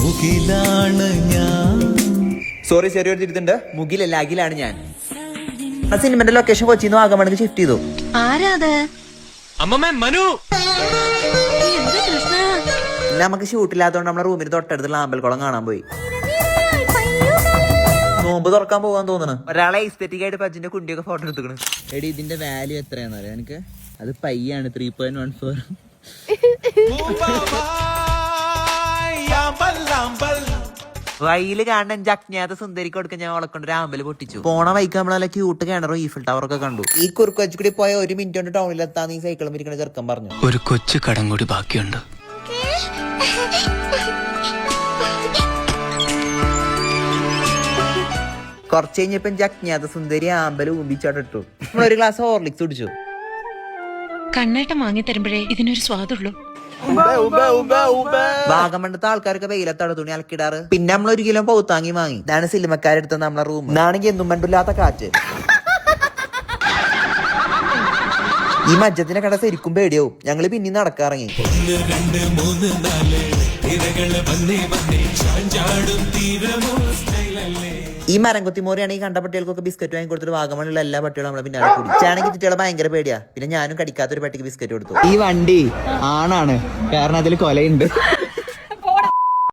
മുകിലാണ് ഞാൻ. സോറി ചെറിയൊരു തിരുത്തുണ്ട്, മുകിലല്ല അഖിലാണ് ഞാൻ. ആ സിനിമന്റെ ലൊക്കേഷൻ കൊച്ചിന്ന് വാഗമണിക്ക് ഷിഫ്റ്റ് ചെയ്തു. ആരാത്? അമ്മമ്മേ മനു. എന്താ കൃഷ്ണ? പിന്നെ നമുക്ക് ഷൂട്ടില്ലാത്തതുകൊണ്ട് നമ്മുടെ റൂമിന് തൊട്ടടുത്തുള്ള ആമ്പൽക്കുളം കാണാൻ പോയി. നോമ്പ് തുറക്കാൻ പോകാൻ തോന്നുന്നു. ഒരാളെ എസ്തെറ്റിക് ആയിട്ട് പച്ചിന്റെ കുണ്ടിയൊക്കെ ഫോട്ടോ എടുത്തുക്കണ്. എടി ഇതിന്റെ വാല്യൂ എത്രയാണെന്ന് അറിയാം എനിക്ക്? അത് പയ്യാണ് 3.14. വഴിയില് കാണുന്ന എന്റെ അജ്ഞാത സുന്ദരിക്ക് കൊടുക്കാൻ ഞാൻ വളക്കൊണ്ട് ഒരു ആമ്പല് പൊട്ടിച്ചു. പോണ വൈക്ക് നമ്മളല്ല ക്യൂട്ട് കിണറും ഈഫിൽ ടവറൊക്കെ കണ്ടു. ഈ കുറുക്ക് വെച്ച് കൂടി പോയ 1 മിനിറ്റ് കൊണ്ട് ടൗണിലെത്താന്ന് ഈ സൈക്കിളും ഇരിക്കണ ചെറുക്കൻ പറഞ്ഞു. ഒരു കൊച്ചു കടം കൂടി ബാക്കിയുണ്ട്. കുറച്ച് കഴിഞ്ഞപ്പോ എന്റെ അജ്ഞാത സുന്ദരി ആമ്പല് ഊമ്പിച്ചാട്ടിട്ടു. നമ്മളൊരു ഗ്ലാസ് ഹോർലിക്സ് കുടിച്ചു. കണ്ണേട്ടം വാങ്ങി തരുമ്പോഴേ ഇതിനൊരു സ്വാദുള്ളൂ. വാഗമണ്ടത്തെ ആൾക്കാരൊക്കെ വെയിലത്താണ് തുണി അലക്കിടാറ്. പിന്നെ നമ്മൾ 1 കിലോ പൗത്താങ്ങി വാങ്ങി. ഇതാണ് സിനിമക്കാരെടുത്ത നമ്മളെ റൂം. ഇതാണെങ്കിൽ എന്നും മണ്ടില്ലാത്ത കാറ്റ്. ഈ മജ്ജത്തിനെ കണ്ട ശരിക്കും പേടിയാവും. ഞങ്ങള് പിന്നെ നടക്കാറങ്ങി. ഈ മരം കൊത്തിമോറിയാണ് ഈ കണ്ട പട്ടികൾക്കൊക്കെ ബിസ്ക്കറ്റ് വാങ്ങി കൊടുത്തിട്ട് വാഗമണിലുള്ള എല്ലാ പട്ടികളും നമ്മളെ പിന്നാലെ കൂടി. ചാണെങ്കിൽ കുട്ടികളെ ഭയങ്കര പേടിയാ. പിന്നെ ഞാനും കടിക്കാത്തൊരു പട്ടിക്ക് ബിസ്ക്കറ്റ് കൊടുത്തു. ഈ വണ്ടി ആണാണ്, കാരണം അതിൽ കൊലയുണ്ട്.